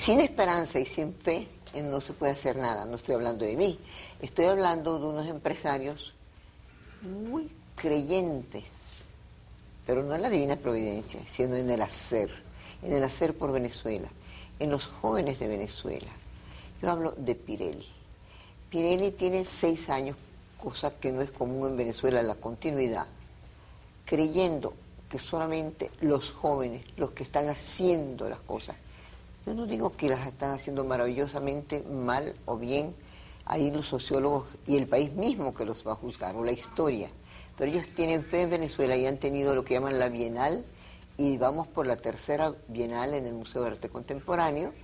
Sin esperanza y sin fe no se puede hacer nada. No estoy hablando de mí, estoy hablando de unos empresarios muy creyentes, pero no en la divina providencia, sino en el hacer por Venezuela, en los jóvenes de Venezuela. Yo hablo de Pirelli. Pirelli tiene 6 años, cosa que no es común en Venezuela, la continuidad, creyendo que solamente los jóvenes, los que están haciendo las cosas, yo no digo que las están haciendo maravillosamente mal o bien, hay los sociólogos y el país mismo que los va a juzgar, o la historia, pero ellos tienen fe en Venezuela y han tenido lo que llaman la Bienal, y vamos por la 3ª Bienal en el Museo de Arte Contemporáneo.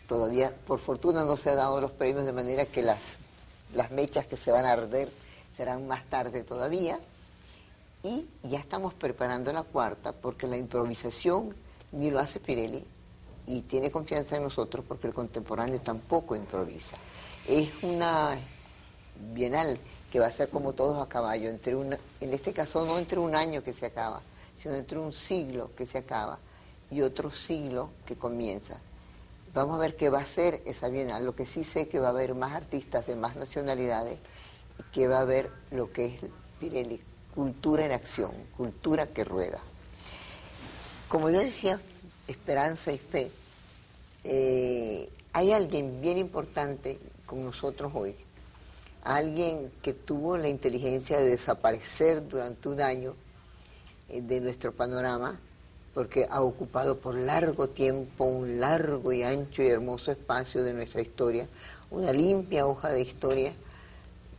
Todavía, por fortuna, no se han dado los premios, de manera que las mechas que se van a arder serán más tarde todavía, y ya estamos preparando la 4ª, porque la improvisación ni lo hace Pirelli, y tiene confianza en nosotros porque el contemporáneo tampoco improvisa. Es una bienal que va a ser como todos a caballo, en este caso no entre un año que se acaba, sino entre un siglo que se acaba y otro siglo que comienza. Vamos a ver qué va a ser esa bienal. Lo que sí sé que va a haber más artistas de más nacionalidades y que va a haber lo que es Pirelli, cultura en acción, cultura que rueda. Como yo decía, esperanza y fe. Hay alguien bien importante con nosotros hoy, alguien que tuvo la inteligencia de desaparecer durante un año de nuestro panorama, porque ha ocupado por largo tiempo un largo y ancho y hermoso espacio de nuestra historia, una limpia hoja de historia,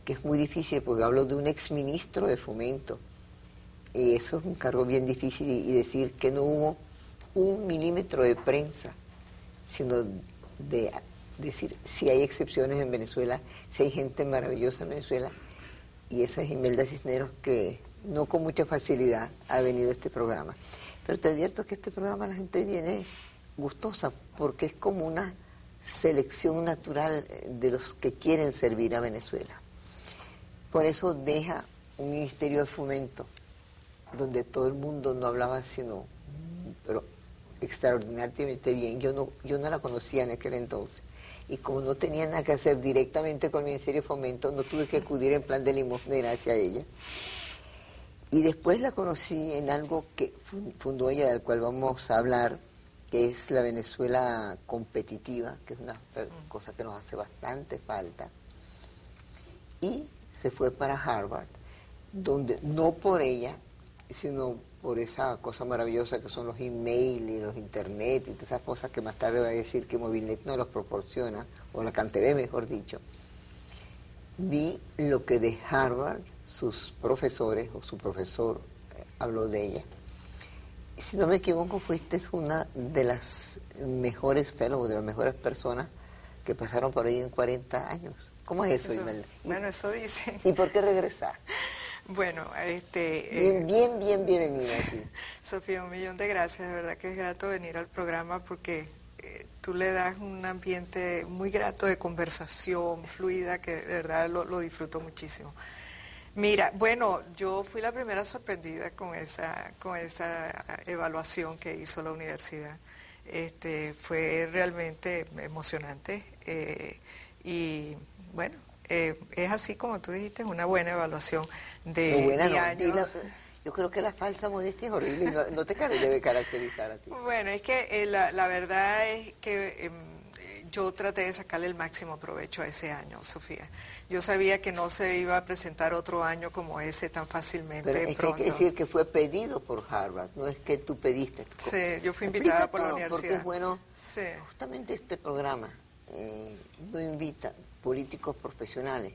que es muy difícil, porque hablo de un exministro de Fomento, y eso es un cargo bien difícil, y decir que no hubo 1 milímetro de prensa, sino de decir si hay excepciones en Venezuela, si hay gente maravillosa en Venezuela, y esa es Imelda Cisneros, que no con mucha facilidad ha venido a este programa. Pero te advierto que este programa la gente viene gustosa, porque es como una selección natural de los que quieren servir a Venezuela. Por eso deja un Ministerio de Fomento, donde todo el mundo no hablaba sino, pero extraordinariamente bien. Yo no la conocía en aquel entonces. Y como no tenía nada que hacer directamente con el Ministerio de Fomento, no tuve que acudir en plan de limosnera hacia ella. Y después la conocí en algo que fundó ella, del cual vamos a hablar, que es la Venezuela competitiva, que es una cosa que nos hace bastante falta. Y se fue para Harvard, donde no por ella, sino por esa cosa maravillosa que son los emails y los internet y todas esas cosas que más tarde va a decir que Movilnet no los proporciona, o la CanTV mejor dicho. Vi lo que de Harvard sus profesores, o su profesor habló de ella. Si no me equivoco, fuiste una de las mejores fellows, de las mejores personas que pasaron por ahí en 40 años. ¿Cómo es eso, Imelda? Bueno, eso dicen. ¿Y por qué regresar? Bueno, bienvenida aquí. Sofía, 1.000.000 de gracias, de verdad que es grato venir al programa porque tú le das un ambiente muy grato de conversación fluida que de verdad lo disfruto muchísimo. Mira, bueno, yo fui la primera sorprendida con esa evaluación que hizo la universidad. Fue realmente emocionante y bueno, es así como tú dijiste, es una buena evaluación de mi año. Yo creo que la falsa modestia es horrible y no te debe caracterizar a ti. Bueno, es que la verdad es que yo traté de sacarle el máximo provecho a ese año, Sofía. Yo sabía que no se iba a presentar otro año como ese tan fácilmente. Pero es que hay que decir que fue pedido por Harvard, no es que tú pediste. Sí, yo fui invitada por la universidad. Porque es bueno, sí. Justamente este programa no invita políticos profesionales,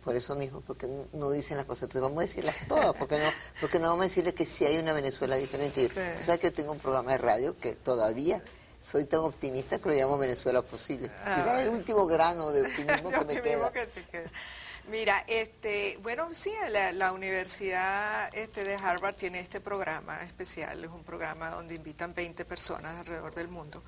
por eso mismo, porque no dicen las cosas. Entonces vamos a decirlas todas, porque no vamos a decirles que sí hay una Venezuela diferente. Sí. Tú sabes que yo tengo un programa de radio que todavía soy tan optimista que lo llamo Venezuela Posible. Quizás es el último grano de optimismo que me queda. Mira, bueno, sí, la Universidad de Harvard tiene este programa especial, es un programa donde invitan 20 personas alrededor del mundo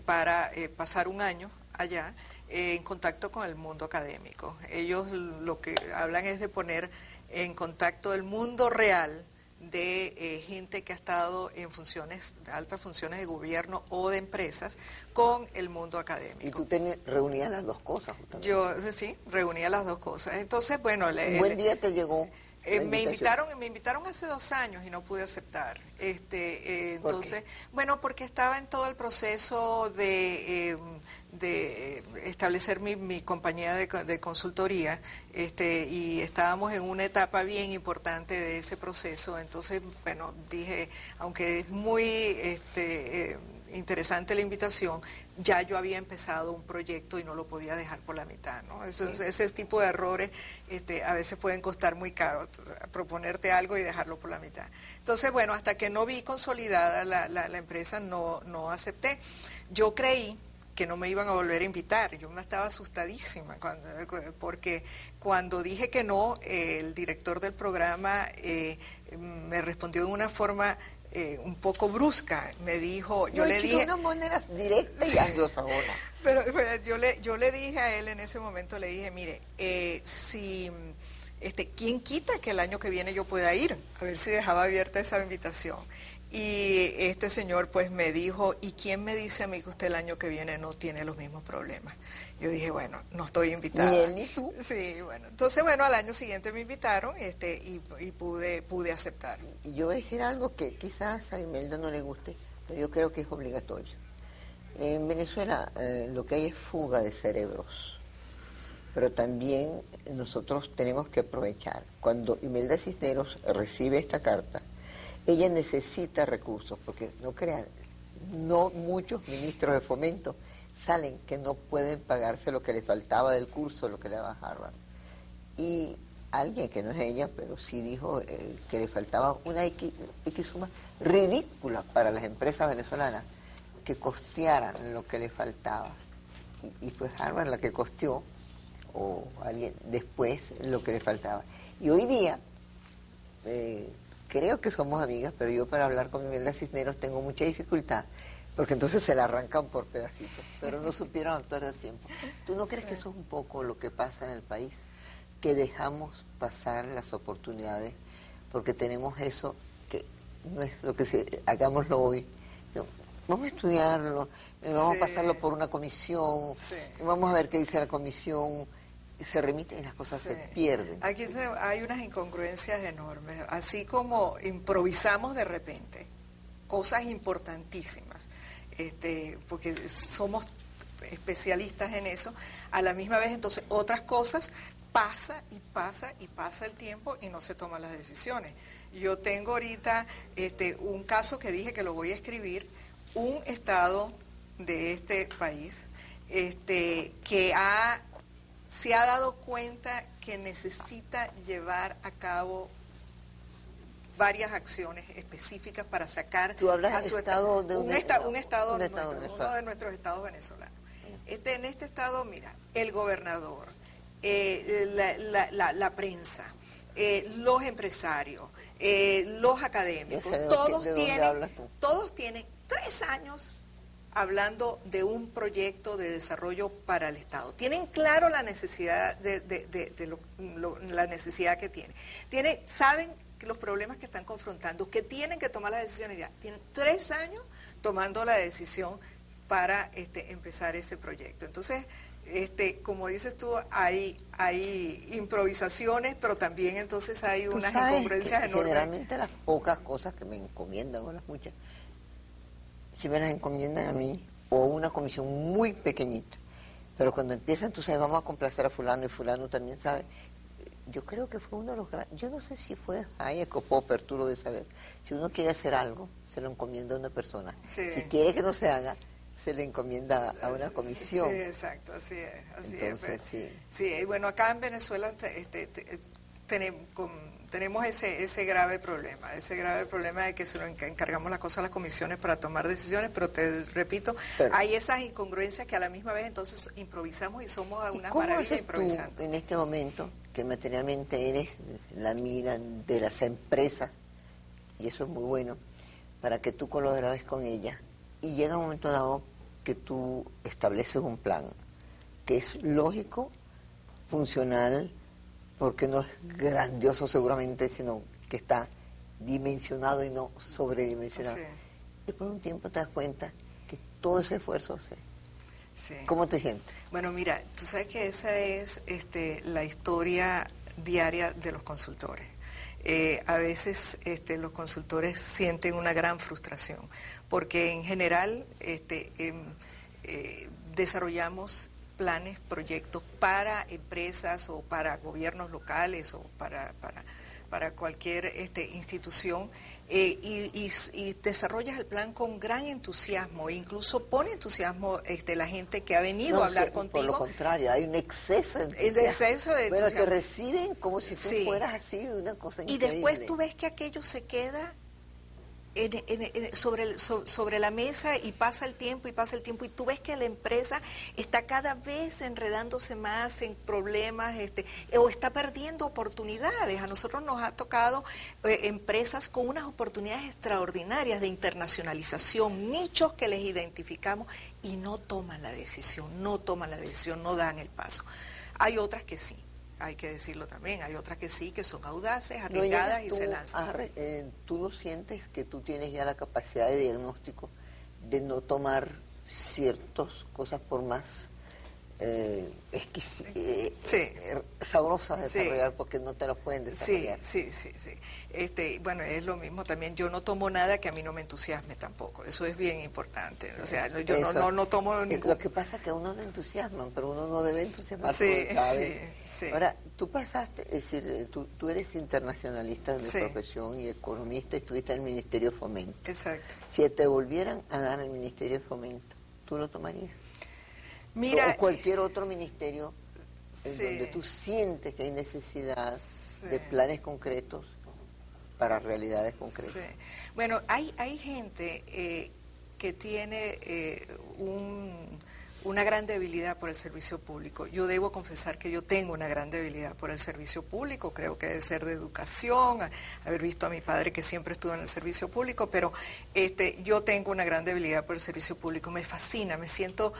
para pasar un año allá en contacto con el mundo académico. Ellos lo que hablan es de poner en contacto el mundo real de gente que ha estado en funciones, de altas funciones de gobierno o de empresas con el mundo académico. Y tú reunías las dos cosas, justamente. Yo sí, reunía las dos cosas. Entonces, bueno, un buen día te llegó la me invitación. invitaron hace 2 años y no pude aceptar. ¿Por Entonces, qué? bueno, porque estaba en todo el proceso de establecer mi compañía de consultoría, y estábamos en una etapa bien importante de ese proceso. Entonces, bueno, dije, aunque es muy interesante la invitación, ya yo había empezado un proyecto y no lo podía dejar por la mitad, ¿no? Ese tipo de errores a veces pueden costar muy caro, proponerte algo y dejarlo por la mitad. Entonces, bueno, hasta que no vi consolidada la empresa, no acepté. Yo creí que no me iban a volver a invitar, yo me estaba asustadísima, porque cuando dije que no, el director del programa me respondió de una forma un poco brusca, me dijo, yo le dije... de una manera directa y anglosajona. Pero yo le dije a él en ese momento, le dije, mire, si ¿quién quita que el año que viene yo pueda ir? A ver si dejaba abierta esa invitación. Y este señor pues me dijo, ¿y quién me dice a mí que usted el año que viene no tiene los mismos problemas? Yo dije, bueno, no estoy invitada. Ni él ni tú. Sí, bueno, entonces bueno, al año siguiente me invitaron y pude aceptar. Y yo voy a decir algo que quizás a Imelda no le guste, pero yo creo que es obligatorio. En Venezuela lo que hay es fuga de cerebros, pero también nosotros tenemos que aprovechar. Cuando Imelda Cisneros recibe esta carta, ella necesita recursos, porque no crean, no muchos ministros de fomento salen que no pueden pagarse lo que les faltaba del curso, lo que le daba Harvard. Y alguien que no es ella, pero sí dijo que le faltaba una X suma ridícula para las empresas venezolanas que costearan lo que le faltaba. Y fue Harvard la que costeó, o alguien después, lo que le faltaba. Y hoy día, creo que somos amigas, pero yo para hablar con Imelda Cisneros tengo mucha dificultad, porque entonces se la arrancan por pedacitos, pero no supieron actuar a tiempo. ¿Tú no crees que eso es un poco lo que pasa en el país? Que dejamos pasar las oportunidades, porque tenemos eso, que no es lo que hagámoslo hoy. No, vamos a estudiarlo, vamos a pasarlo por una comisión, vamos a ver qué dice la comisión, se remiten y las cosas se pierden. Aquí hay unas incongruencias enormes, así como improvisamos de repente cosas importantísimas, porque somos especialistas en eso, a la misma vez entonces otras cosas pasa el tiempo y no se toman las decisiones. Yo tengo ahorita un caso que dije que lo voy a escribir, un estado de este país que se ha dado cuenta que necesita llevar a cabo varias acciones específicas para sacar ¿Tú hablas a su estado de uno de nuestros estados venezolanos. En este estado, mira, el gobernador, la prensa, los empresarios, los académicos, todos tienen 3 años hablando de un proyecto de desarrollo para el Estado. Tienen claro la necesidad la necesidad que saben los problemas que están confrontando, que tienen que tomar las decisiones ya. Tienen 3 años tomando la decisión para empezar ese proyecto. Entonces, como dices tú, hay improvisaciones, pero también entonces hay unas incongruencias enormes. Generalmente las pocas cosas que me encomiendan, o las muchas, si me las encomiendan a mí, o una comisión muy pequeñita, pero cuando empiezan, tú sabes, vamos a complacer a fulano, y fulano también sabe. Yo creo que fue uno de los grandes, yo no sé si fue Hayek o Popper, tú lo debes saber. Si uno quiere hacer algo, se lo encomienda a una persona. Sí. Si quiere que no se haga, se le encomienda a una comisión. Sí, exacto, así es. Entonces, sí. Sí, bueno, acá en Venezuela tenemos ese grave problema de que se lo encargamos las cosas a las comisiones para tomar decisiones, pero te repito, hay esas incongruencias que a la misma vez entonces improvisamos y somos unas maravillas improvisando. Tú en este momento, que materialmente eres la mira de las empresas, y eso es muy bueno, para que tú colabores con ellas, y llega un momento dado que tú estableces un plan que es lógico, funcional, porque no es grandioso seguramente, sino que está dimensionado y no sobredimensionado. Sí. Después de un tiempo te das cuenta que todo ese esfuerzo se... Sí. ¿Cómo te sientes? Bueno, mira, tú sabes que esa es la historia diaria de los consultores. A veces los consultores sienten una gran frustración, porque en general desarrollamos planes, proyectos para empresas o para gobiernos locales o para cualquier institución, y desarrollas el plan con gran entusiasmo, e incluso pone entusiasmo la gente que ha venido a hablar contigo. Por lo contrario, hay un exceso de entusiasmo. Exceso de Bueno, entusiasmo. te reciben como si tú fueras así, una cosa increíble. Y después tú ves que aquello se queda sobre la mesa y pasa el tiempo y tú ves que la empresa está cada vez enredándose más en problemas o está perdiendo oportunidades. A nosotros nos ha tocado empresas con unas oportunidades extraordinarias de internacionalización, nichos que les identificamos y no toman la decisión, no dan el paso. Hay otras que sí. Hay que decirlo también, hay otras que sí, que son audaces, arriesgadas y se lanzan. ¿Tú no sientes que tú tienes ya la capacidad de diagnóstico de no tomar ciertas cosas por más sabrosas de desarrollar porque no te las pueden desarrollar? Sí. Bueno, es lo mismo también. Yo no tomo nada que a mí no me entusiasme tampoco. Eso es bien importante. O sea, yo no tomo ningún... Lo que pasa es que a uno no entusiasman, pero uno no debe entusiasmarse, Sí. Ahora, tú pasaste, es decir, tú eres internacionalista de profesión y economista y estuviste en el Ministerio de Fomento. Exacto. Si te volvieran a dar el Ministerio de Fomento, ¿tú lo tomarías? Mira, o cualquier otro ministerio en donde tú sientes que hay necesidad de planes concretos para realidades concretas. Sí. Bueno, hay gente que tiene una gran debilidad por el servicio público. Yo debo confesar que yo tengo una gran debilidad por el servicio público, creo que debe ser de educación, haber visto a mi padre que siempre estuvo en el servicio público, pero yo tengo una gran debilidad por el servicio público, me fascina, me siento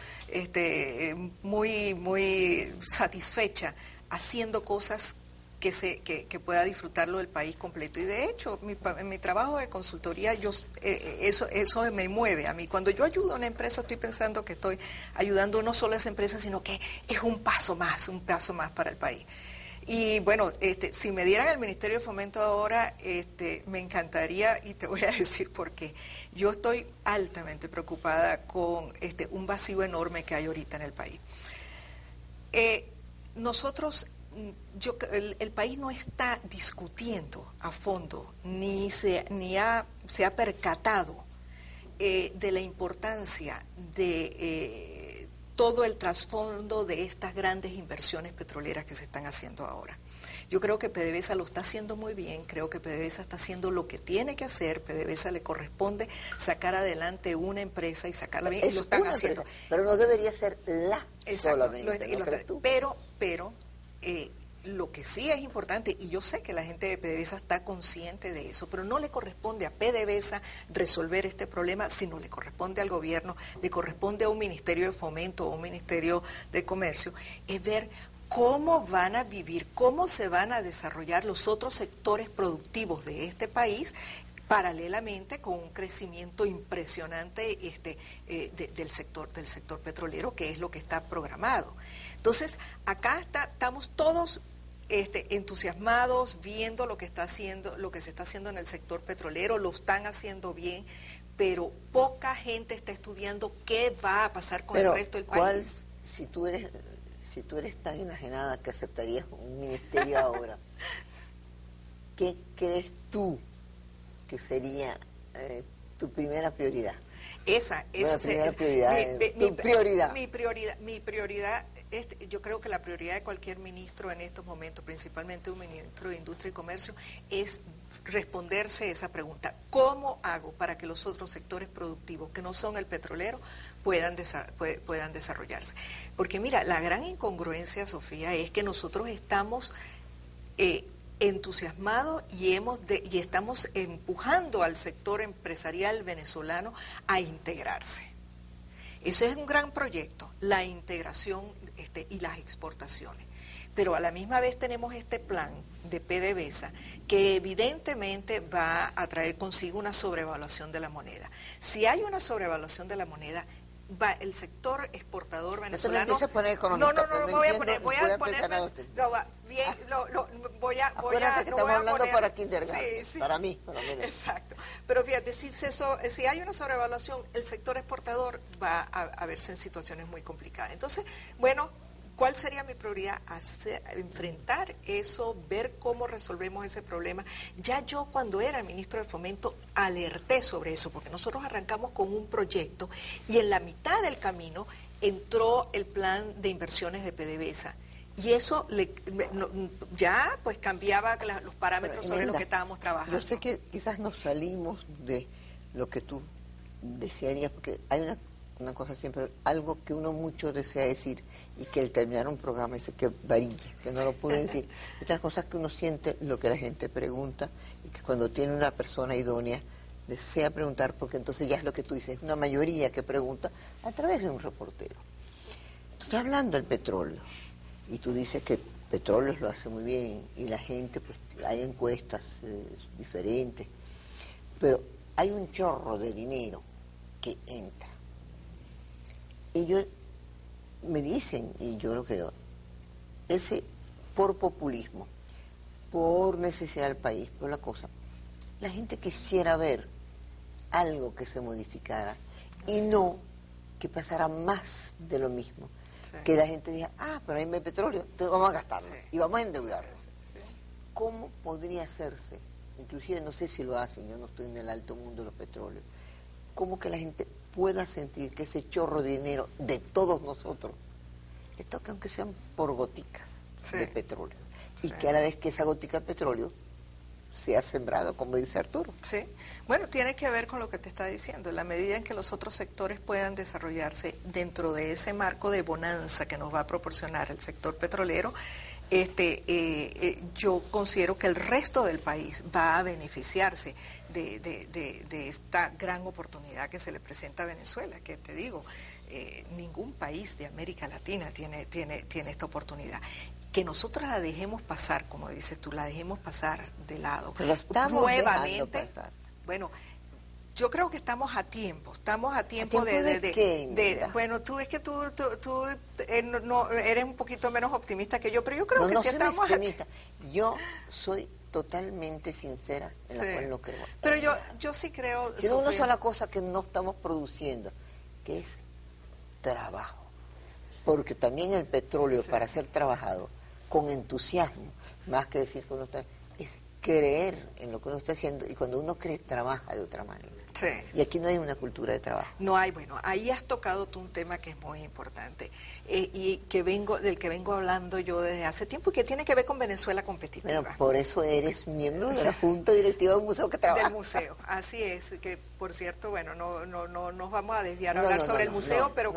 muy satisfecha haciendo cosas que pueda disfrutarlo del país completo. Y de hecho, en mi trabajo de consultoría, eso me mueve a mí. Cuando yo ayudo a una empresa, estoy pensando que estoy ayudando no solo a esa empresa, sino que es un paso más para el país. Y bueno, si me dieran el Ministerio de Fomento ahora, me encantaría, y te voy a decir por qué. Yo estoy altamente preocupada con un vacío enorme que hay ahorita en el país. El país no está discutiendo a fondo, se ha percatado de la importancia de todo el trasfondo de estas grandes inversiones petroleras que se están haciendo ahora. Yo creo que PDVSA lo está haciendo muy bien, creo que PDVSA está haciendo lo que tiene que hacer, PDVSA le corresponde sacar adelante una empresa y sacarla bien, y lo están haciendo. Pero no debería ser solamente. Pero lo que sí es importante, y yo sé que la gente de PDVSA está consciente de eso, pero no le corresponde a PDVSA resolver este problema, sino le corresponde al gobierno, le corresponde a un Ministerio de Fomento o un Ministerio de Comercio, es ver cómo van a vivir, cómo se van a desarrollar los otros sectores productivos de este país, paralelamente con un crecimiento impresionante del sector petrolero, que es lo que está programado. Entonces, acá estamos todos entusiasmados, viendo lo que se está haciendo en el sector petrolero, lo están haciendo bien, pero poca gente está estudiando qué va a pasar con el resto del país. Si tú eres tan enajenada que aceptarías un ministerio ahora, ¿qué crees tú que sería tu primera prioridad? Mi prioridad, yo creo que la prioridad de cualquier ministro en estos momentos, principalmente un ministro de Industria y Comercio, es responderse esa pregunta: ¿cómo hago para que los otros sectores productivos que no son el petrolero puedan desarrollarse? Porque mira, la gran incongruencia, Sofía, es que nosotros estamos entusiasmados y estamos empujando al sector empresarial venezolano a integrarse. Ese es un gran proyecto, la integración y las exportaciones. pero a la misma vez tenemos este plan de PDVSA que evidentemente va a traer consigo una sobrevaluación de la moneda. Si hay una sobrevaluación de la moneda, el sector exportador venezolano... No, acuérdate que estamos hablando para kindergarten, para mí, por lo menos. Exacto. Pero fíjate, si hay una sobrevaluación, el sector exportador va a verse en situaciones muy complicadas. Entonces, bueno, ¿cuál sería mi prioridad? Enfrentar eso, ver cómo resolvemos ese problema. Ya yo cuando era ministro de Fomento alerté sobre eso, porque nosotros arrancamos con un proyecto y en la mitad del camino entró el plan de inversiones de PDVSA. Y eso ya pues cambiaba los parámetros sobre los que estábamos trabajando. Yo sé que quizás nos salimos de lo que tú desearías, porque hay una cosa siempre, algo que uno mucho desea decir y que al terminar un programa dice que varilla, que no lo puede decir. Y otras cosas que uno siente lo que la gente pregunta y que cuando tiene una persona idónea desea preguntar, porque entonces ya es lo que tú dices, es una mayoría que pregunta a través de un reportero. Tú estás hablando del petróleo y tú dices que petróleo lo hace muy bien y la gente, pues hay encuestas diferentes, pero hay un chorro de dinero que entra. Y me dicen, y yo lo creo, ese por populismo, por necesidad del país, por la cosa, la gente quisiera ver algo que se modificara y no que pasara más de lo mismo. Sí. Que la gente diga, pero ahí me hay petróleo, entonces vamos a gastarlo y vamos a endeudarnos. Sí. ¿Cómo podría hacerse? Inclusive no sé si lo hacen, yo no estoy en el alto mundo de los petróleos. ¿Cómo que la gente pueda sentir que ese chorro de dinero de todos nosotros le toca aunque sean por goticas de petróleo? Y que a la vez que esa gotica de petróleo sea sembrado, como dice Arturo. Sí, bueno, tiene que ver con lo que te está diciendo, en la medida en que los otros sectores puedan desarrollarse dentro de ese marco de bonanza que nos va a proporcionar el sector petrolero, yo considero que el resto del país va a beneficiarse de esta gran oportunidad que se le presenta a Venezuela, que te digo, ningún país de América Latina tiene esta oportunidad. Que nosotros la dejemos pasar, como dices tú, la dejemos pasar de lado. Pero estamos nuevamente pasar. Bueno, yo creo que estamos a tiempo ¿De bueno, tú es que tú no, eres un poquito menos optimista que yo, pero yo creo que sí estamos optimista. Yo soy totalmente sincera en la cual no creo. Pero yo sí creo. Tiene una sola cosa que no estamos produciendo, que es trabajo. Porque también el petróleo, para ser trabajado con entusiasmo, más que decir que uno está, es creer en lo que uno está haciendo, y cuando uno cree, trabaja de otra manera. Sí. Y aquí no hay una cultura de trabajo. No hay, bueno, ahí has tocado tú un tema que es muy importante y del que vengo hablando yo desde hace tiempo y que tiene que ver con Venezuela competitiva. Bueno, por eso eres miembro de la Junta Directiva del museo que trabaja. Del museo, así es, que por cierto, bueno, no nos vamos a desviar a hablar sobre el museo, pero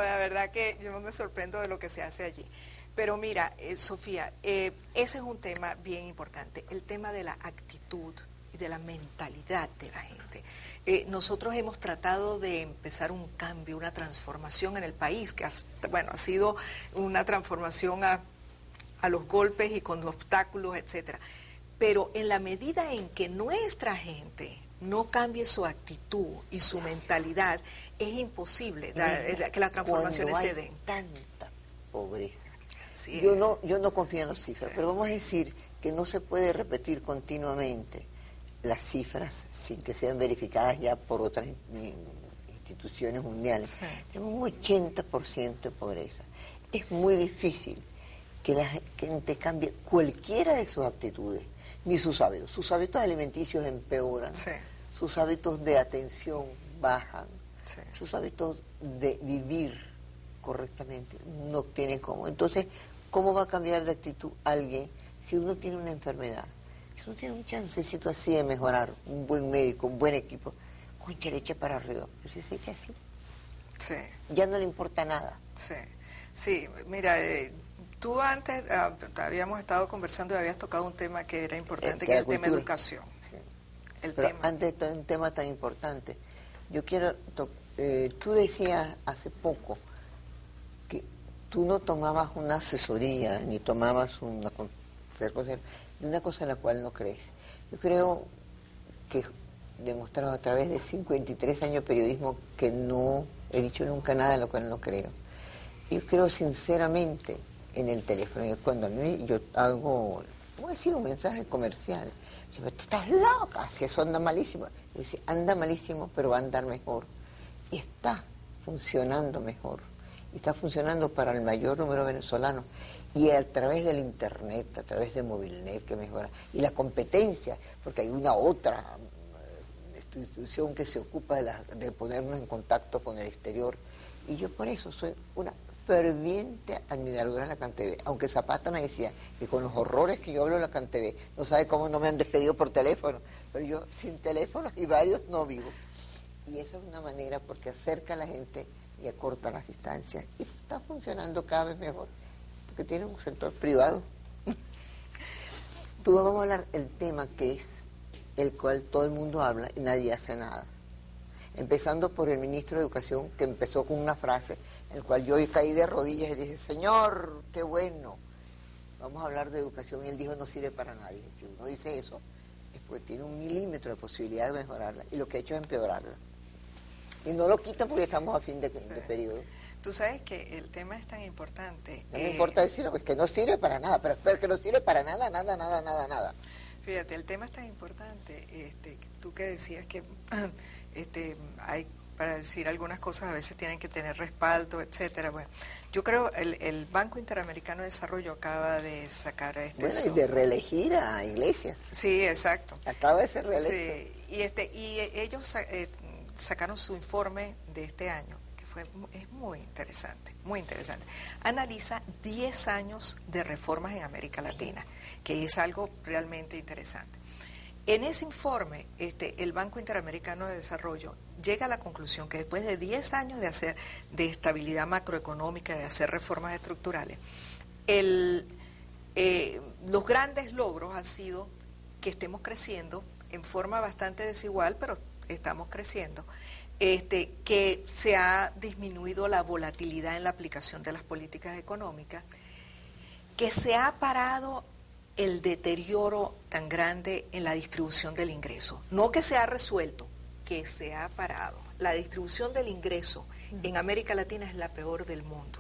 la verdad que yo me sorprendo de lo que se hace allí. Pero mira, Sofía, ese es un tema bien importante, el tema de la actitud y de la mentalidad de la gente. Nosotros hemos tratado de empezar un cambio, una transformación en el país, que ha sido una transformación a los golpes y con obstáculos, etcétera. Pero en la medida en que nuestra gente no cambie su actitud y su mentalidad, es imposible que las transformaciones se den. Tanta pobreza. Yo no confío en las cifras, pero vamos a decir que no se puede repetir continuamente las cifras sin que sean verificadas ya por otras instituciones mundiales. Sí. Tenemos un 80% de pobreza. Es muy difícil que la gente cambie cualquiera de sus actitudes, ni sus hábitos. Sus hábitos alimenticios empeoran, sí. Sus hábitos de atención bajan, sí. Sus hábitos de vivir correctamente no tienen cómo. Entonces, ¿cómo va a cambiar de actitud alguien si uno tiene una enfermedad? Si uno tiene un chancecito así de mejorar, un buen médico, un buen equipo, concha, le echa para arriba. Pero si se echa así, sí. Ya no le importa nada. Sí, sí, mira, tú antes habíamos estado conversando y habías tocado un tema que era importante, que es el tema de educación. Sí. Pero antes de un tema tan importante, yo quiero, tú decías hace poco, que tú no tomabas una asesoría, ni tomabas una consejo de una cosa en la cual no crees. Yo creo que he demostrado a través de 53 años de periodismo que no he dicho nunca nada en lo cual no creo. Yo creo sinceramente en el teléfono. Cuando a mí yo hago, voy a decir un mensaje comercial, yo me tú estás loca, si eso anda malísimo. Yo decía, anda malísimo, pero va a andar mejor. Y está funcionando mejor. Y está funcionando para el mayor número de venezolanos. Y a través del internet, a través de Movilnet que mejora. Y la competencia, porque hay una otra institución que se ocupa de ponernos en contacto con el exterior. Y yo por eso soy una ferviente admiradora de la CanTV, aunque Zapata me decía que con los horrores que yo hablo de la CanTV, no sabe cómo no me han despedido por teléfono, pero yo sin teléfono y varios no vivo. Y esa es una manera porque acerca a la gente y acorta las distancias y está funcionando cada vez mejor, porque tiene un sector privado. Tú vamos a hablar el tema que es el cual todo el mundo habla y nadie hace nada. Empezando por el ministro de Educación, que empezó con una frase, en la cual yo caí de rodillas y dije, señor, qué bueno, vamos a hablar de educación. Y él dijo, no sirve para nadie. Si uno dice eso, es porque tiene 1 milímetro de posibilidad de mejorarla, y lo que ha hecho es empeorarla. Y no lo quita porque estamos a fin de periodo. Tú sabes que el tema es tan importante. No me importa decirlo, pues que no sirve para nada, pero que no sirve para nada, nada. Fíjate, el tema es tan importante, tú que decías que hay, para decir algunas cosas a veces tienen que tener respaldo, etcétera. Bueno, yo creo el Banco Interamericano de Desarrollo acaba de sacar bueno, y de reelegir a Iglesias. Sí, exacto. Acaba de ser reelecto. Sí, y ellos sacaron su informe de este año, que es muy interesante, muy interesante. Analiza 10 años de reformas en América Latina, que es algo realmente interesante. En ese informe, el Banco Interamericano de Desarrollo llega a la conclusión que después de 10 años de estabilidad macroeconómica, de hacer reformas estructurales, los grandes logros han sido que estemos creciendo en forma bastante desigual, pero estamos creciendo, que se ha disminuido la volatilidad en la aplicación de las políticas económicas, que se ha parado el deterioro tan grande en la distribución del ingreso. No que se ha resuelto, que se ha parado. La distribución del ingreso en América Latina es la peor del mundo.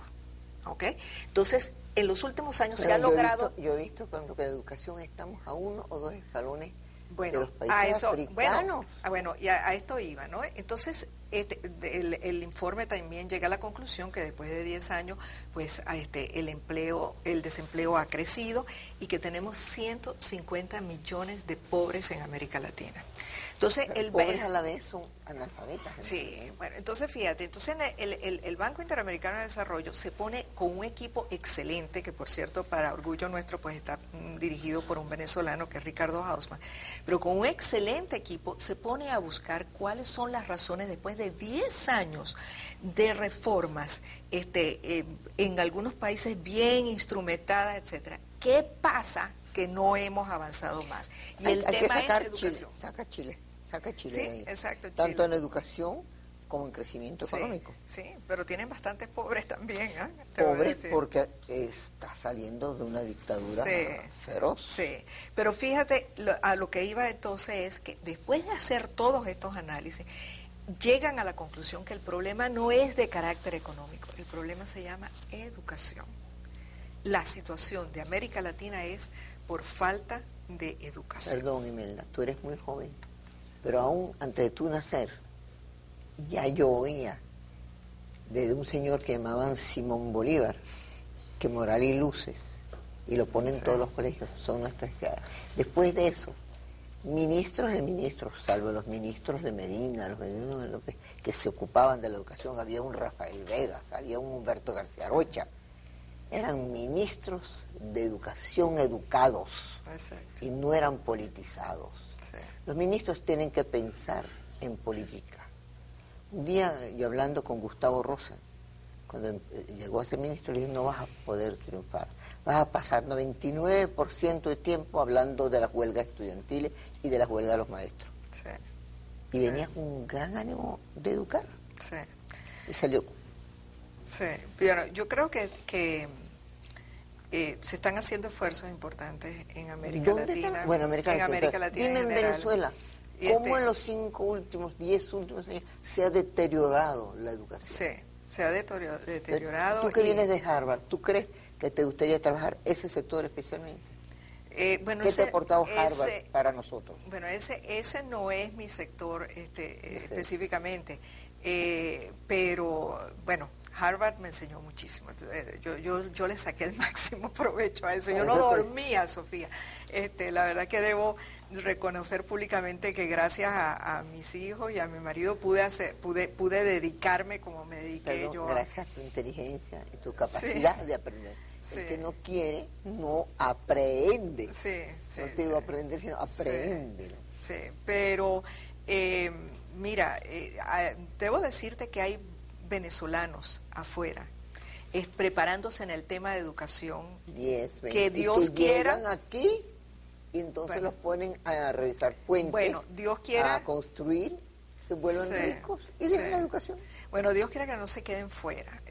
¿Ok? Entonces, en los últimos años se ha logrado... Yo he visto con lo que de educación estamos a 1 o 2 escalones bueno, de los países africanos. Bueno, y a esto iba, ¿no? Entonces, el informe también llega a la conclusión que después de 10 años, pues el desempleo ha crecido y que tenemos 150 millones de pobres en América Latina. Entonces, pobres a la vez son analfabetas. Sí, bueno, entonces fíjate, entonces el Banco Interamericano de Desarrollo se pone con un equipo excelente, que por cierto, para orgullo nuestro, pues está dirigido por un venezolano que es Ricardo Hausmann, pero con un excelente equipo se pone a buscar cuáles son las razones después de 10 años de reformas en algunos países bien instrumentadas, etcétera. ¿Qué pasa que no hemos avanzado más? Y el tema es educación. Saca Chile Sí, de ahí. exacto. Tanto Chile. en educación como en crecimiento económico. Sí, pero tienen bastantes pobres también. Pobres porque está saliendo de una dictadura feroz. Sí, pero fíjate, a lo que iba entonces es que después de hacer todos estos análisis, llegan a la conclusión que el problema no es de carácter económico, el problema se llama educación. La situación de América Latina es por falta de educación. Perdón, Imelda, tú eres muy joven, pero aún antes de tú nacer, ya yo oía de un señor que llamaban Simón Bolívar, que moral y luces, y lo ponen en todos los colegios, son nuestras ideas. Después de eso, ministros de ministros, salvo los ministros de Medina, los ministros de López, que se ocupaban de la educación, había un Rafael Vegas, había un Humberto García Rocha, eran ministros de educación educados. Exacto. Y no eran politizados. Sí. Los ministros tienen que pensar en política. Un día yo hablando con Gustavo Rosa, cuando llegó a ser ministro, le dije, no vas a poder triunfar. Vas a pasar 99% de tiempo hablando de las huelgas estudiantiles y de las huelgas de los maestros. Sí. Y venía con un gran ánimo de educar. Sí. Y salió Sí, pero yo creo que se están haciendo esfuerzos importantes en América ¿Dónde Latina. están? Bueno, América en Latina. América Latina Dime en en general. Venezuela, Y ¿cómo en los 5 últimos, 10 últimos años se ha deteriorado la educación? Sí, se ha deteriorado. Tú que vienes de Harvard, ¿tú crees que te gustaría trabajar ese sector especialmente? Bueno, ¿Qué te ha aportado Harvard ese, para nosotros? bueno, ese no es mi sector específicamente, pero bueno, Harvard me enseñó muchísimo. Yo le saqué el máximo provecho a eso. Yo no dormía, Sofía. La verdad que debo reconocer públicamente que gracias a mis hijos y a mi marido pude dedicarme como me dediqué yo. Gracias a tu inteligencia y tu capacidad de aprender. El que no quiere, no aprende. No te digo aprender, sino aprende. Sí, pero mira, debo decirte que hay venezolanos afuera preparándose en el tema de educación. 10, 20. Que Dios quiera. Llegan aquí y entonces los ponen a revisar puentes. Bueno, Dios quiera. A construir, se vuelven ricos y dejan la educación. Bueno, Dios quiera que no se queden fuera.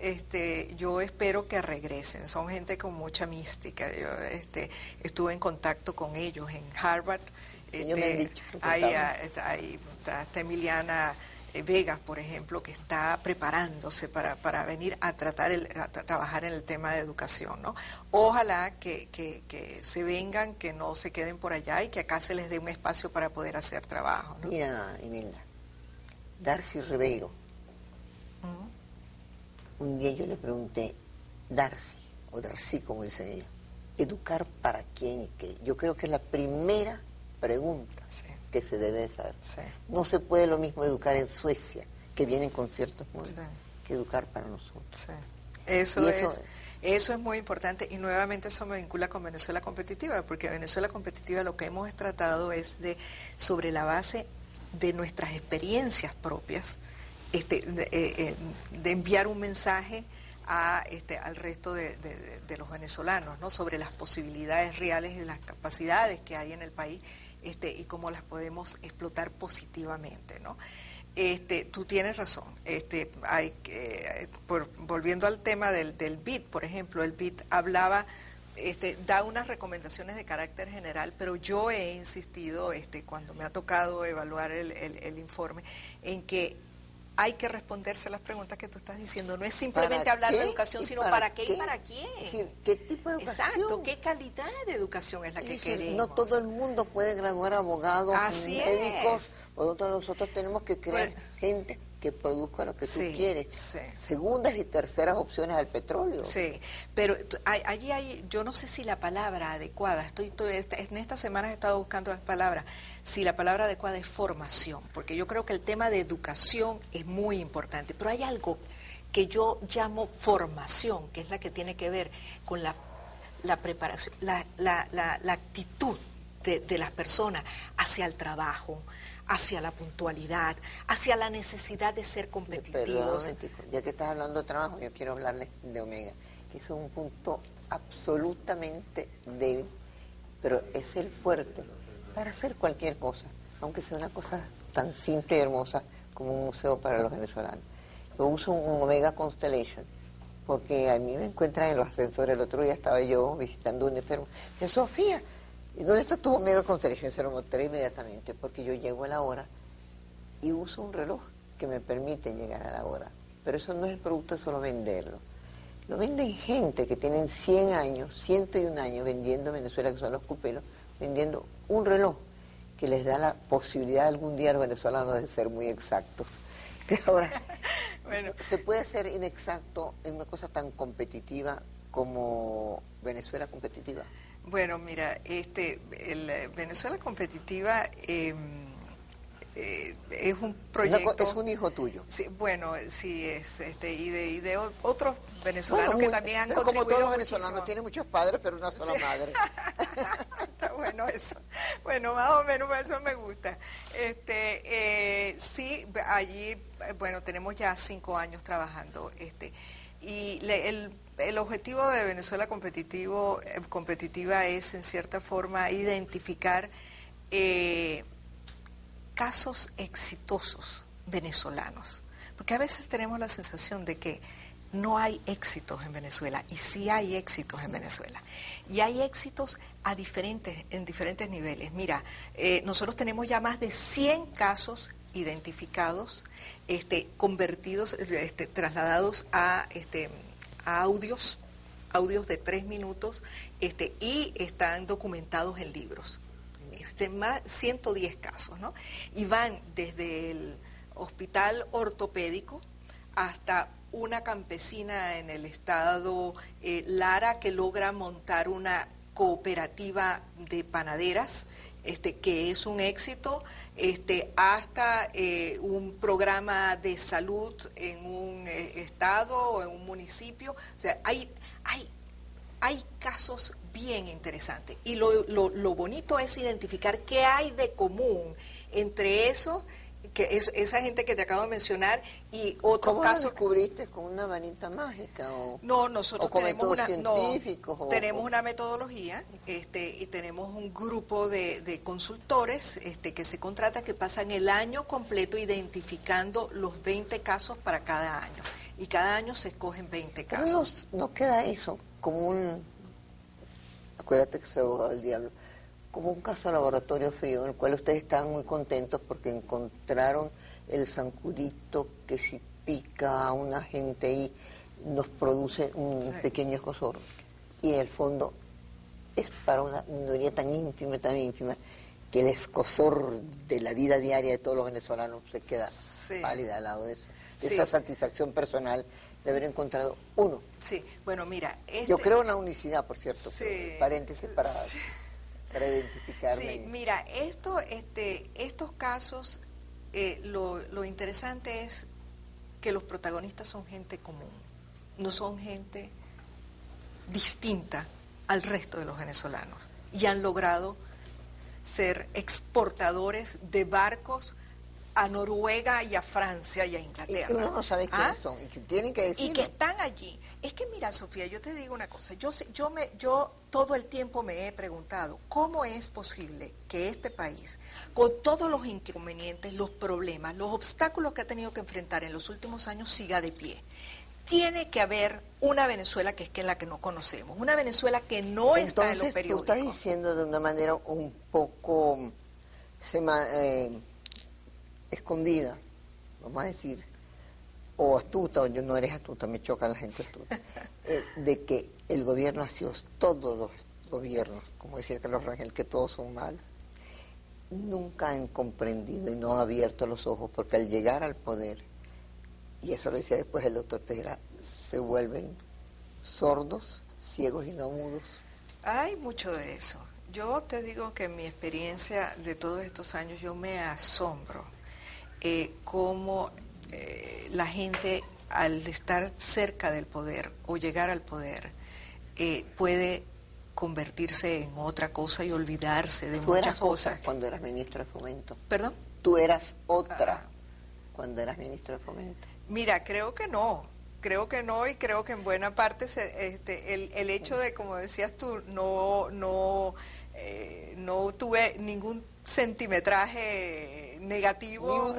Yo espero que regresen. Son gente con mucha mística. Yo estuve en contacto con ellos en Harvard. Ellos me han dicho. Está Emiliana Vegas, por ejemplo, que está preparándose para venir a trabajar en el tema de educación, ¿no? Ojalá que se vengan, que no se queden por allá y que acá se les dé un espacio para poder hacer trabajo, ¿no? Mira, Imelda, Darcy Ribeiro. Un día yo le pregunté, Darcy, o Darcy como dicen ellos, ¿educar para quién y qué? Yo creo que es la primera pregunta que se debe de saber. No se puede lo mismo educar en Suecia, que vienen con ciertos modelos, que educar para nosotros. Eso es muy importante, y nuevamente eso me vincula con Venezuela Competitiva, porque Venezuela Competitiva lo que hemos tratado es sobre la base de nuestras experiencias propias, de enviar un mensaje al resto de los venezolanos, ¿no? Sobre las posibilidades reales y las capacidades que hay en el país, y cómo las podemos explotar positivamente, ¿no? Tú tienes razón. Volviendo al tema del BID, por ejemplo, el BID hablaba, da unas recomendaciones de carácter general, pero yo he insistido, cuando me ha tocado evaluar el informe, en que hay que responderse a las preguntas que tú estás diciendo. No es simplemente hablar de educación, sino para qué y para quién. ¿Qué tipo de educación? Exacto, ¿qué calidad de educación es la que queremos? No todo el mundo puede graduar abogados, médicos. Por otro, nosotros tenemos que crear gente que produzca lo que tú quieres. Segundas y terceras opciones al petróleo. Sí, pero allí hay, yo no sé si la palabra adecuada, en estas semanas he estado buscando las palabras, si la palabra adecuada es formación, porque yo creo que el tema de educación es muy importante, pero hay algo que yo llamo formación, que es la que tiene que ver con la preparación, la actitud de las personas hacia el trabajo, hacia la puntualidad, hacia la necesidad de ser competitivos. Ya que estás hablando de trabajo, yo quiero hablarles de Omega, que es un punto absolutamente débil, pero es el fuerte para hacer cualquier cosa, aunque sea una cosa tan simple y hermosa como un museo para los venezolanos. Yo uso un Omega Constellation, porque a mí me encuentran en los ascensores. El otro día estaba yo visitando un enfermo. Y Sofía, ¿y dónde está tu Omega Constellation? Se lo mostré inmediatamente, porque yo llego a la hora y uso un reloj que me permite llegar a la hora. Pero eso no es el producto de solo venderlo. Lo venden gente que tienen 100 años, 101 años vendiendo en Venezuela, que son los cupelos, vendiendo un reloj que les da la posibilidad algún día a los venezolanos de ser muy exactos. Que ahora se puede ser inexacto en una cosa tan competitiva como Venezuela Competitiva. Bueno, mira, Venezuela Competitiva es un proyecto... Es un hijo tuyo. Sí, bueno, sí es, y de otros venezolanos que también han contribuido. Como todos los venezolanos, tiene muchos padres, pero una sola madre. Está bueno eso. Bueno, más o menos eso me gusta. Sí, allí, bueno, tenemos ya 5 años trabajando, y el objetivo de Venezuela Competitiva es, en cierta forma, identificar casos exitosos venezolanos, porque a veces tenemos la sensación de que no hay éxitos en Venezuela, y sí hay éxitos en Venezuela. Y hay éxitos en diferentes niveles. Mira, nosotros tenemos ya más de 100 casos identificados, convertidos, trasladados a audios de 3 minutos, y están documentados en libros. Más 110 casos, ¿no? Y van desde el hospital ortopédico hasta una campesina en el estado Lara que logra montar una cooperativa de panaderas, que es un éxito, hasta un programa de salud en un estado o en un municipio. O sea, hay casos bien interesantes. Y lo bonito es identificar qué hay de común entre eso, que es esa gente que te acabo de mencionar, y otros ¿Cómo casos. lo descubriste? ¿Con una varita mágica? No, nosotros o con tenemos métodos científicos? tenemos una metodología, y tenemos un grupo de consultores que se contrata, que pasan el año completo identificando los 20 casos para cada año. Y cada año se escogen 20 casos. No queda eso como acuérdate que soy abogado del diablo, como un caso de laboratorio frío, en el cual ustedes estaban muy contentos porque encontraron el zancudito que si pica a una gente ahí nos produce un pequeño escozor. Y en el fondo es para una minoría tan ínfima, que el escozor de la vida diaria de todos los venezolanos se queda pálida al lado de eso. Esa satisfacción personal de haber encontrado uno. Sí, bueno, mira. Yo creo en la unicidad, por cierto, pero paréntesis para identificarme. Sí, mira, estos casos, lo interesante es que los protagonistas son gente común, no son gente distinta al resto de los venezolanos, y han logrado ser exportadores de barcos a Noruega y a Francia y a Inglaterra. Y uno no sabe quiénes son, y que tienen que decirlo. Y que están allí. Es que mira, Sofía, yo te digo una cosa, yo todo el tiempo me he preguntado, ¿cómo es posible que este país, con todos los inconvenientes, los problemas, los obstáculos que ha tenido que enfrentar en los últimos años, siga de pie? Tiene que haber una Venezuela que es la que no conocemos, una Venezuela que no está en los periódicos. Tú estás diciendo de una manera un poco escondida, vamos a decir, o astuta, o yo no eres astuta, me choca la gente astuta, de que el gobierno ha sido, todos los gobiernos, como decía Carlos Rangel, que todos son malos, nunca han comprendido y no han abierto los ojos, porque al llegar al poder, y eso lo decía después el doctor Tejera, se vuelven sordos, ciegos y no mudos. Hay mucho de eso. Yo te digo que en mi experiencia de todos estos años, yo me asombro cómo la gente, al estar cerca del poder o llegar al poder, puede convertirse en otra cosa y olvidarse de muchas cosas. Otra cuando eras ministra de Fomento. ¿Perdón? Tú eras otra cuando eras ministra de Fomento. Mira, creo que no, y creo que en buena parte el hecho de, como decías tú, no tuve ningún centimetraje negativo,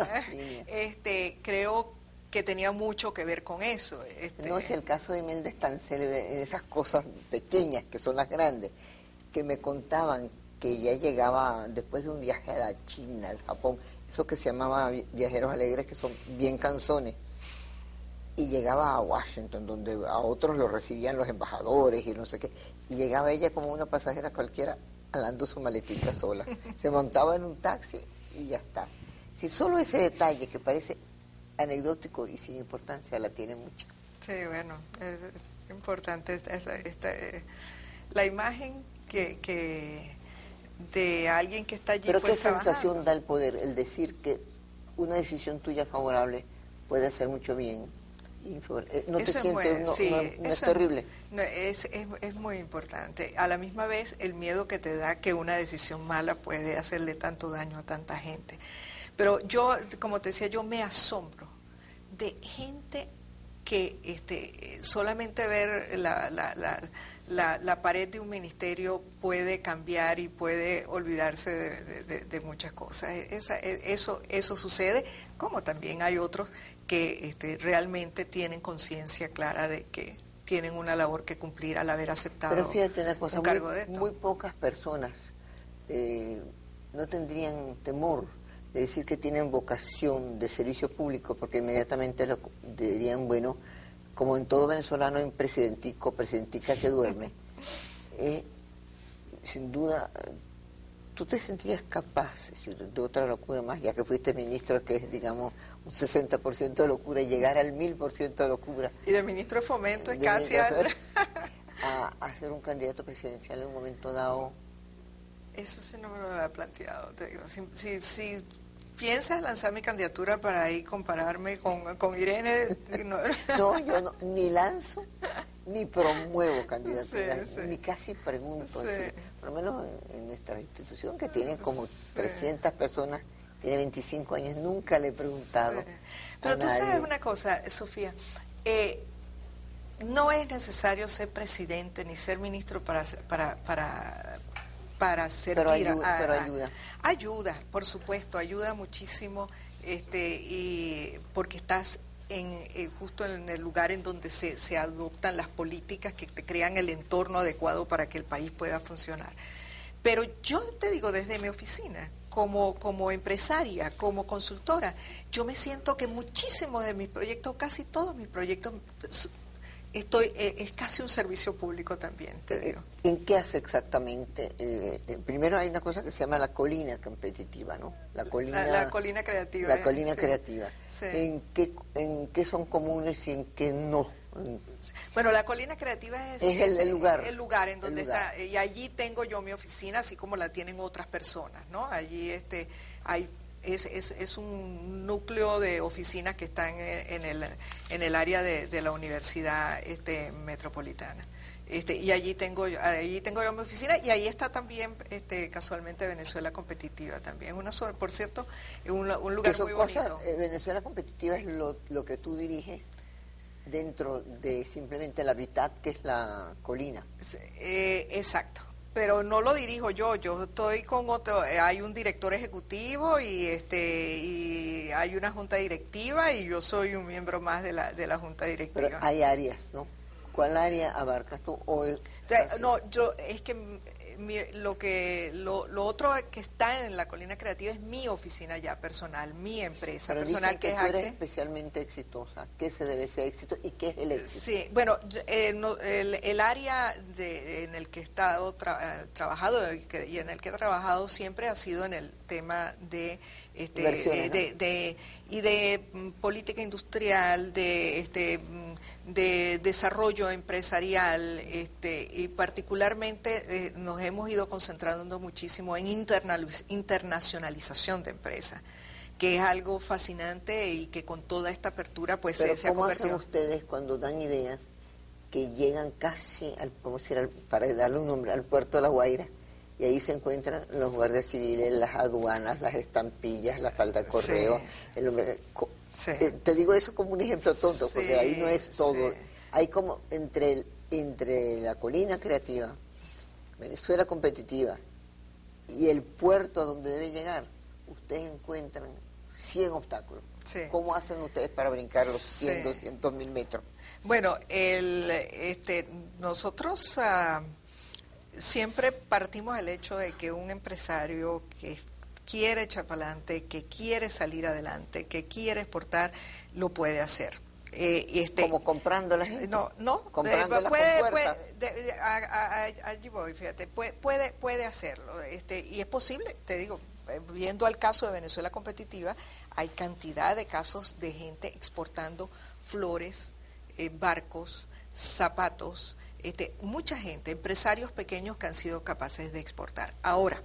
creo que tenía mucho que ver con eso. No, es el caso de Imelda es tan célebre, esas cosas pequeñas que son las grandes, que me contaban que ella llegaba después de un viaje a la China, al Japón, eso que se llamaba viajeros alegres, que son bien cansones, y llegaba a Washington, donde a otros lo recibían los embajadores y no sé qué, y llegaba ella como una pasajera cualquiera, jalando su maletita sola. Se montaba en un taxi y ya está. Si solo ese detalle que parece anecdótico y sin importancia la tiene mucho. Sí, bueno, es importante la imagen que de alguien que está allí. Pero pues, qué sensación da el poder, el decir que una decisión tuya favorable puede hacer mucho bien. ¿No te sientes, no es terrible? No, es muy importante. A la misma vez, el miedo que te da que una decisión mala puede hacerle tanto daño a tanta gente. Pero yo, como te decía, yo me asombro de gente que solamente ver la pared de un ministerio puede cambiar y puede olvidarse de muchas cosas. Eso sucede, como también hay otros que realmente tienen conciencia clara de que tienen una labor que cumplir al haber aceptado. Pero fíjate una cosa, un cargo de esto. muy pocas personas no tendrían temor de decir que tienen vocación de servicio público, porque inmediatamente lo dirían, bueno, como en todo venezolano hay un presidentico, presidentica que duerme. Sin duda, ¿tú te sentías capaz de otra locura más, ya que fuiste ministro, que es, digamos, un 60% de locura, y llegar al 1000% de locura? Y de ministro de Fomento es casi a ser un candidato presidencial en un momento dado. Eso sí no me lo había planteado, te digo. Si piensas lanzar mi candidatura para ahí compararme con Irene, no, yo no, ni lanzo ni promuevo candidaturas, sí. ni casi pregunto. Sí. Así, por lo menos en nuestra institución, que tiene como 300 personas, tiene 25 años, nunca le he preguntado. Sí. Pero tú nadie. sabes una cosa, Sofía, no es necesario ser presidente ni ser ministro para servir. Pero ayuda. Ayuda, por supuesto, ayuda muchísimo, y porque estás justo en el lugar en donde se adoptan las políticas que te crean el entorno adecuado para que el país pueda funcionar. Pero yo te digo, desde mi oficina, como empresaria, como consultora, yo me siento que muchísimos de mis proyectos, casi todos mis proyectos, es casi un servicio público también, te digo. ¿En qué hace exactamente? Primero hay una cosa que se llama la colina competitiva, ¿no? La colina creativa. La colina sí. creativa. Sí. ¿En qué son comunes y en qué no? Bueno, la colina creativa es el lugar. El lugar en donde está, y allí tengo yo mi oficina, así como la tienen otras personas, ¿no? Allí hay es un núcleo de oficinas que están en el área de la universidad metropolitana. Y allí tengo yo mi oficina, y ahí está también casualmente Venezuela Competitiva también. Por cierto, un lugar muy bonito. Venezuela Competitiva es lo que tú diriges dentro de simplemente el hábitat, que es la colina. Exacto. Pero no lo dirijo yo estoy con otro, hay un director ejecutivo y hay una junta directiva, y yo soy un miembro más de la junta directiva. Pero hay áreas, ¿no? ¿Cuál área abarcas tú? Es que lo otro que está en la colina creativa es mi oficina ya personal, mi empresa pero personal, que es tú eres Access. Especialmente exitosa. ¿Qué se debe ese éxito y qué es el éxito? Sí, bueno, el área en el que he estado trabajado y en el que he trabajado siempre ha sido en el tema de política industrial, de desarrollo empresarial, y particularmente nos hemos ido concentrando muchísimo en internacionalización de empresas, que es algo fascinante y que con toda esta apertura pues se ha convertido. ¿Cómo hacen ustedes cuando dan ideas que llegan casi, para darle un nombre, al puerto de La Guaira, y ahí se encuentran los guardias civiles, las aduanas, las estampillas, la falda de correo? Sí. Te digo eso como un ejemplo tonto, porque ahí no es todo. Sí. Hay como entre la colina creativa, Venezuela Competitiva y el puerto donde debe llegar, ustedes encuentran 100 obstáculos. Sí. ¿Cómo hacen ustedes para brincar los 100, 200 mil metros? Bueno, nosotros siempre partimos del hecho de que un empresario que quiere echar para adelante, que quiere salir adelante, que quiere exportar, lo puede hacer. ¿Como comprando la gente? No, comprando las compuertas. Allí voy, fíjate, puede hacerlo, y es posible, te digo, viendo al caso de Venezuela Competitiva, hay cantidad de casos de gente exportando flores, barcos, zapatos, mucha gente, empresarios pequeños que han sido capaces de exportar. Ahora,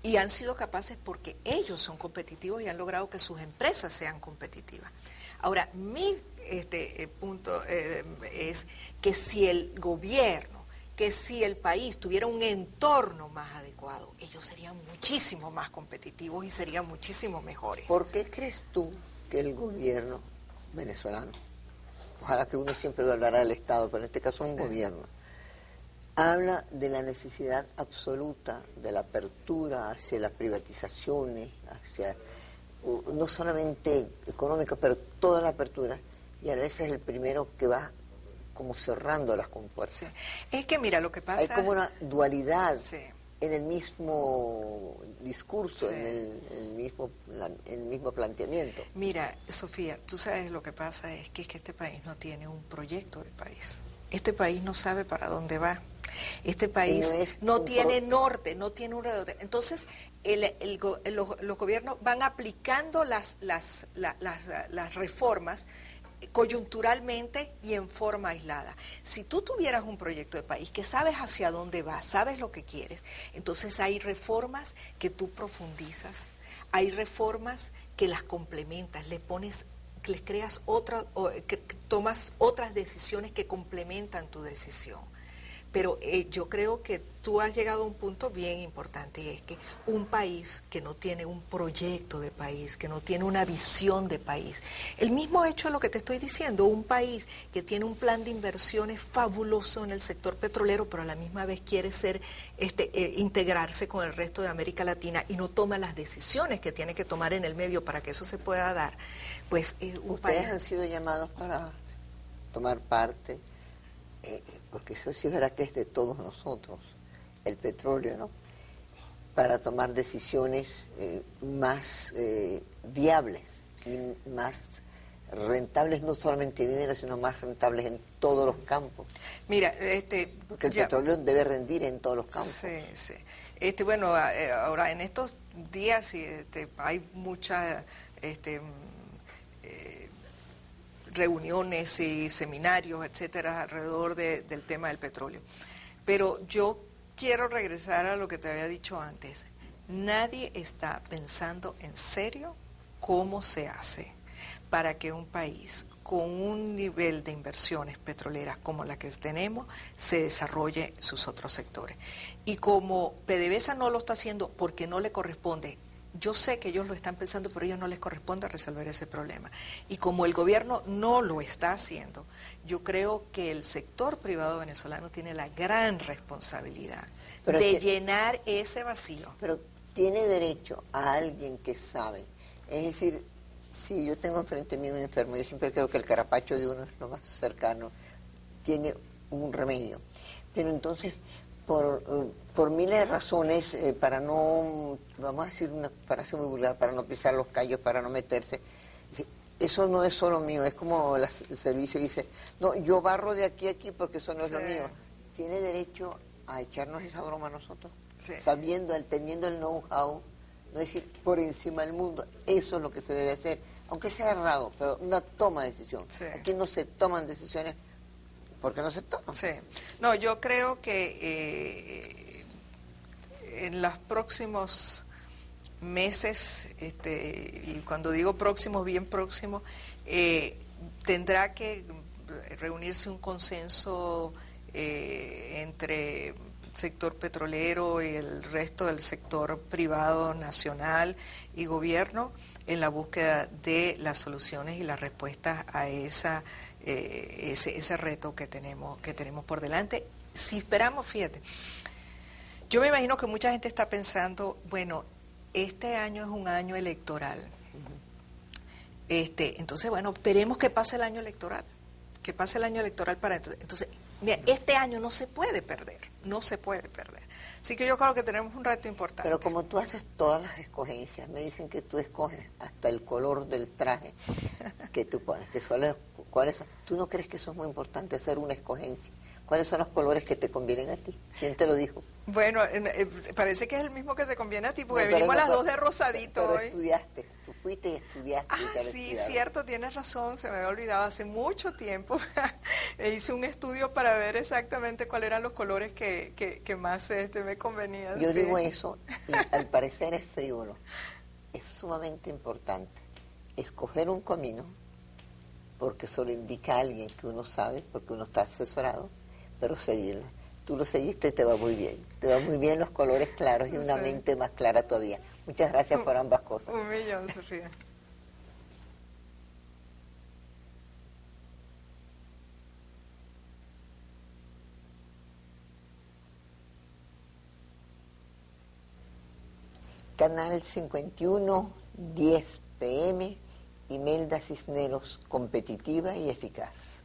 y han sido capaces porque ellos son competitivos y han logrado que sus empresas sean competitivas. Ahora, mi punto es que si el gobierno, que si el país tuviera un entorno más adecuado, ellos serían muchísimo más competitivos y serían muchísimo mejores. ¿Por qué crees tú que el gobierno venezolano, ojalá que uno siempre lo hablará del Estado, pero en este caso un gobierno, habla de la necesidad absoluta de la apertura hacia las privatizaciones, hacia no solamente económica, pero toda la apertura, y a veces es el primero que va como cerrando las compuertas. Sí. Es que mira, lo que pasa... Hay como una dualidad sí. en el mismo discurso, Sí. en el mismo planteamiento. Mira, Sofía, tú sabes lo que pasa es que este país no tiene un proyecto de país. Este país no sabe para dónde va. Este país no tiene norte, no tiene un norte. Entonces, los gobiernos van aplicando las reformas coyunturalmente y en forma aislada. Si tú tuvieras un proyecto de país que sabes hacia dónde vas, sabes lo que quieres, entonces hay reformas que tú profundizas, hay reformas que las complementas, les creas que tomas otras decisiones que complementan tu decisión. Pero yo creo que tú has llegado a un punto bien importante, y es que un país que no tiene un proyecto de país, que no tiene una visión de país, el mismo hecho de lo que te estoy diciendo, un país que tiene un plan de inversiones fabuloso en el sector petrolero, pero a la misma vez quiere integrarse con el resto de América Latina y no toma las decisiones que tiene que tomar en el medio para que eso se pueda dar, pues ¿Ustedes han sido llamados para tomar parte? Porque eso sí es verdad que es de todos nosotros, el petróleo, ¿no? Para tomar decisiones más viables y más rentables, no solamente en dinero, sino más rentables en todos los campos. Mira, porque el petróleo debe rendir en todos los campos. Sí, sí. Bueno, ahora en estos días hay muchas reuniones y seminarios, etcétera, alrededor del tema del petróleo. Pero yo quiero regresar a lo que te había dicho antes. Nadie está pensando en serio cómo se hace para que un país con un nivel de inversiones petroleras como la que tenemos se desarrolle sus otros sectores. Y como PDVSA no lo está haciendo porque no le corresponde, yo sé que ellos lo están pensando, pero a ellos no les corresponde resolver ese problema. Y como el gobierno no lo está haciendo, yo creo que el sector privado venezolano tiene la gran responsabilidad de llenar ese vacío. Pero tiene derecho a alguien que sabe. Es decir, si yo tengo enfrente mío un enfermo, yo siempre creo que el carapacho de uno es lo más cercano, tiene un remedio. Pero entonces, por miles de razones, para no, vamos a decir una frase muy vulgar, para no pisar los callos, para no meterse, eso no es solo mío, es como el servicio dice, no, yo barro de aquí a aquí porque eso no es lo mío. ¿Tiene derecho a echarnos esa broma a nosotros? Sí. Sabiendo, teniendo el know-how, no decir por encima del mundo, eso es lo que se debe hacer, aunque sea errado, pero una toma de decisión. Sí. Aquí no se toman decisiones porque no se toman. Sí. No, yo creo que en los próximos meses, y cuando digo próximos, bien próximos, tendrá que reunirse un consenso entre sector petrolero y el resto del sector privado nacional y gobierno en la búsqueda de las soluciones y las respuestas a ese reto que tenemos por delante. Si esperamos, fíjate, yo me imagino que mucha gente está pensando, bueno, este año es un año electoral. Entonces, bueno, esperemos que pase el año electoral. Que pase el año electoral para entonces, mira, este año no se puede perder, no se puede perder. Así que yo creo que tenemos un reto importante. Pero como tú haces todas las escogencias, me dicen que tú escoges hasta el color del traje que tú pones, ¿cuáles son? ¿Tú no crees que eso es muy importante, hacer una escogencia? ¿Cuáles son los colores que te convienen a ti? ¿Quién te lo dijo? Bueno, parece que es el mismo que te conviene a ti, porque venimos las dos de rosadito pero hoy. Estudiaste, tú fuiste y estudiaste. Sí, cierto, tienes razón, se me había olvidado, hace mucho tiempo hice un estudio para ver exactamente cuáles eran los colores que más me convenían. Yo digo eso, y al parecer es frívolo. Es sumamente importante escoger un camino, porque eso lo indica a alguien que uno sabe, porque uno está asesorado, pero seguirlo. Tú lo seguiste y te va muy bien. Te va muy bien los colores claros y una mente más clara todavía. Muchas gracias por ambas cosas. 1.000.000, Sofía. Canal 51, 10 p.m. Imelda Cisneros, competitiva y eficaz.